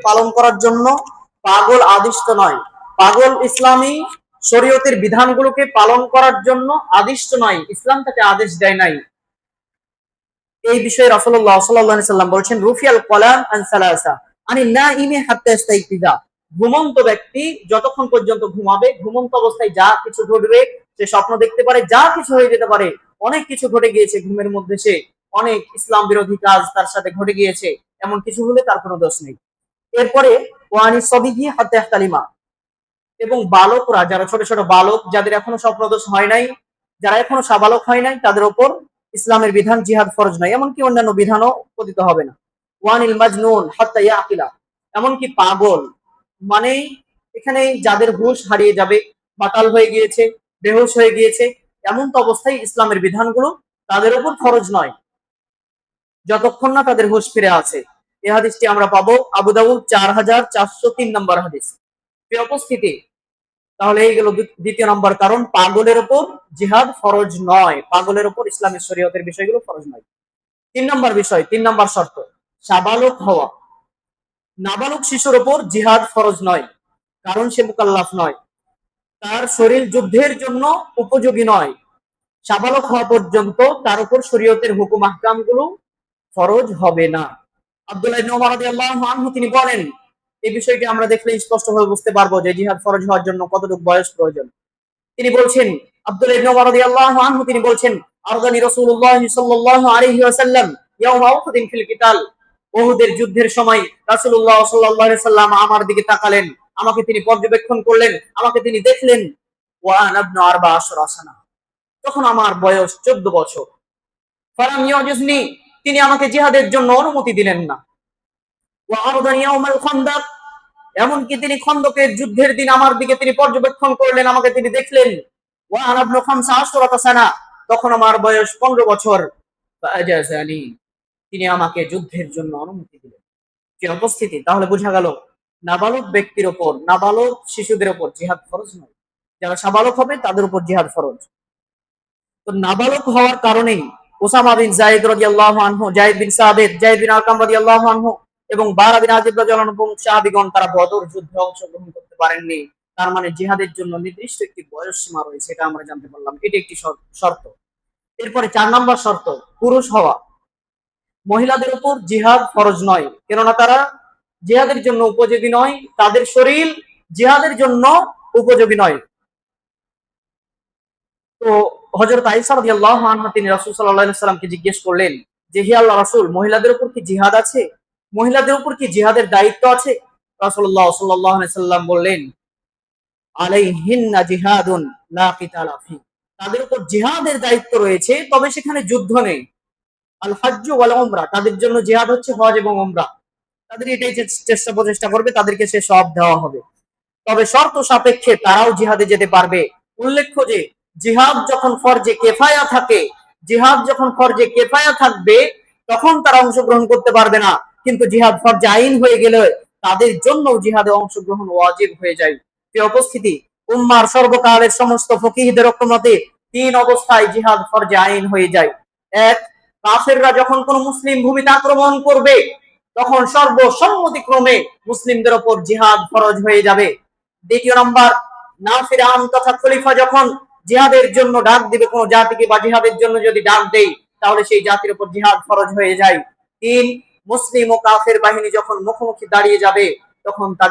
পালন করার জন্য, পাগল আদিষ্ট নয়। পাগল ইসলামী শরীয়তের বিধানগুলোকে পালন করার জন্য আদিষ্ট নয়, ইসলাম তাকে আদেশ দেয় নাই। এই বিষয়ে রাসূলুল্লাহ সাল্লাল্লাহু আলাইহি সাল্লাম বলেছেন, রুফিয়াল কলাম আন সালাসা আনিন নাইমি হাত্তা ইস্তাইকিযা। ঘুমন্ত ব্যক্তি যতক্ষণ পর্যন্ত ঘুমাবে, ঘুমন্ত অবস্থায় যা কিছু ঘটবে, সে স্বপ্ন দেখতে পারে, যা কিছু হয়ে যেতে পারে, অনেক কিছু ঘটে গিয়েছে ঘুমের মধ্যে, সে অনেক ইসলাম বিরোধী কাজ তার সাথে ঘটে গিয়েছে, এমন কিছু হলে তার কোনো দোষ নেই। এরপরে ওয়ানি সবিহি হাত্তা ইহতালিমা, এবং বালকরা, যারা ছোট ছোট বালক, যাদের এখনো স্বপ্নদোষ হয় নাই, যারা এখনো সাবালক হয় নাই, তাদের উপর ইসলামের বিধান জিহাদ ফরজ নয়, এমনকি অন্যান্য বিধানও পতিত হবে না। ওয়ানিল মাজনুন হাত্তা ইয়াকিলা, এমনকি পাগল, মানে এখানে যাদের হুঁশ হারিয়ে যাবে, বাতাল হয়ে গিয়েছে, বেহুশ হয়ে গিয়েছে, এমন তো অবস্থায় ইসলামের বিধানগুলো তাদের উপর ফরজ নয়, যতক্ষণ না তাদের হুঁশ ফিরে আছে। এই হাদিসটি আমরা পাবো আবু দাউদ 4403 নম্বর হাদিস। প্রিয় উপস্থিতি, তাহলে এই গেল দ্বিতীয় নম্বর কারণ, পাগলের উপর জিহাদ ফরজ নয়, পাগলের উপর ইসলামের শরীয়তের বিষয়গুলো ফরজ নয়। 3 নম্বর বিষয়, 3 নম্বর শর্ত, সাবালক হওয়া। নাবালক শিশুর উপর জিহাদ ফরজ নয়, কারণ সে মুকাল্লাফ নয়, তার শরীর যুদ্ধের জন্য উপযোগী নয়। সাবালক হওয়া পর্যন্ত তার উপর শরীয়তের হুকুম আহকাম গুলো ফরজ হবে না। আব্দুল্লাহ ইবনে ওমর রাদিয়াল্লাহু আনহু তিনি বলেন, এই বিষয়টি আমরা দেখলে স্পষ্টভাবে বুঝতে পারবো যে জিহাদ ফরজ হওয়ার জন্য কতটুকু বয়স প্রয়োজন। তিনি বলছেন, আব্দুল্লাহ ইবনে ওমর রাদিয়াল্লাহু আনহু তিনি বলছেন, আরদানি রাসূলুল্লাহ সাল্লাল্লাহু আলাইহি ওয়াসাল্লাম ইয়াউমা উহুদিন ফিল কিতাল, উহুদের যুদ্ধের সময় রাসূলুল্লাহ সাল্লাল্লাহু আলাইহি ওয়াসাল্লাম আমার দিকে তাকালেন, আমাকে তিনি পর্যবেক্ষণ করলেন, আমাকে তিনি দেখলেন। ওয়া আনা ইবনু 14 সানা, তখন আমার বয়স 14 বছর। ফালাম ইউজিজনি, তিনি আমাকে জিহাদের জন্য অনুমতি দিলেন না। ওয়া আরদানি ইয়াউমাল খান্দাক, এমনকি তিনি খন্দকের যুদ্ধের দিন আমার দিকে তিনি পর্যবেক্ষণ করলেন, আমাকে তিনি দেখলেন। ওয়া আনা ইবনু 15 সানা, তখন আমার বয়স 15 বছর। ফাআজাজানি, তিনি আমাকে যুদ্ধের জন্য অনুমতি দিলেন। কি উপস্থিতি, তাহলে বোঝা গেল নাবালক ব্যক্তির উপর, নাবালক শিশুদের উপর জিহাদ ফরজ নয়, যারা সাবালক হবে তাদের উপর জিহাদ ফরজ। তো নাবালক হওয়ার কারণেই ওসামা বিন যায়েদ রাদিয়াল্লাহু আনহু, যায়েদ বিন সাবিত, যায়েদ বিন আরকাম রাদিয়াল্লাহু আনহু এবং বারা বিন আযিব রাদিয়াল্লাহু আনহু সাহাবীগণ তারা বদর যুদ্ধে অংশগ্রহণ করতে পারেননি। তার মানে জিহাদের জন্য নির্দিষ্ট একটি বয়স সীমা রয়েছে, এটা আমরা জানতে পারলাম, এটি একটি শর্ত। এরপরে 4 নম্বর শর্ত, পুরুষ হওয়া। মহিলাদের উপর জিহাদ ফরজ নয়, কেননা তারা জিহাদের জন্য উপযোগী নয়, তাদের শরীর জিহাদের জন্য উপযোগী নয়। তো হযরত আয়েশা রাদিয়াল্লাহু আনহা তিনি রাসূল সাল্লাল্লাহু আলাইহি ওয়াসাল্লামকে জিজ্ঞেস করলেন যে, হে আল্লাহর রাসূল, মহিলাদের উপর কি জিহাদ আছে? মহিলাদের উপর কি জিহাদের দায়িত্ব আছে? রাসূলুল্লাহ সাল্লাল্লাহু আলাইহি ওয়াসাল্লাম বললেন, আলাইহিন্না জিহাদুন লা কিতালা ফি, তাদের উপর জিহাদের দায়িত্ব রয়েছে, তবে সেখানে যুদ্ধ নেই। আল হজ্জ ওয়াল উমরা, তাদের জন্য জিহাদ হচ্ছে হজ এবং উমরা, তাদের এটাই প্রচেষ্টা করবে, তাদেরকে সে সব দেওয়া হবে, তবে শর্ত সাপেক্ষে তারাও জিহাদে যেতে পারবে। উল্লেখ্য যে জিহাদ যখন ফরজে কেফায়া থাকে, জিহাদ যখন ফরজে কেফায়া থাকবে তখন তারা অংশগ্রহণ করতে পারবে না, কিন্তু জিহাদ ফরজে আইন হয়ে গেলে তাদের জন্য জিহাদে অংশগ্রহণ ওয়াজিব হয়ে যায়। এই উপস্থিতি, উম্মার সর্বকালের সমস্ত ফকিহদের ঐক্যমতে 3 অবস্থায় জিহাদ ফরজে আইন হয়ে যায়। 1, কাফেররা যখন কোন মুসলিম ভূমিতে আক্রমণ করবে তখন সর্বসম্মতিক্রমে মুসলিমদের উপর জিহাদ ফরজ হয়ে যাবে। 2 নম্বর, নাফিরান তথা খলিফা যখন জিহাদের জন্য ডাক দিবে কোন জাতিকে, বা জিহাদের জন্য যদি ডাক দেয় তাহলে সেই জাতির উপর জিহাদ ফরজ হয়ে যায়। 3, মুসলিম ও কাফের বাহিনী যখন মুখোমুখি দাঁড়িয়ে যাবে তখন তাদের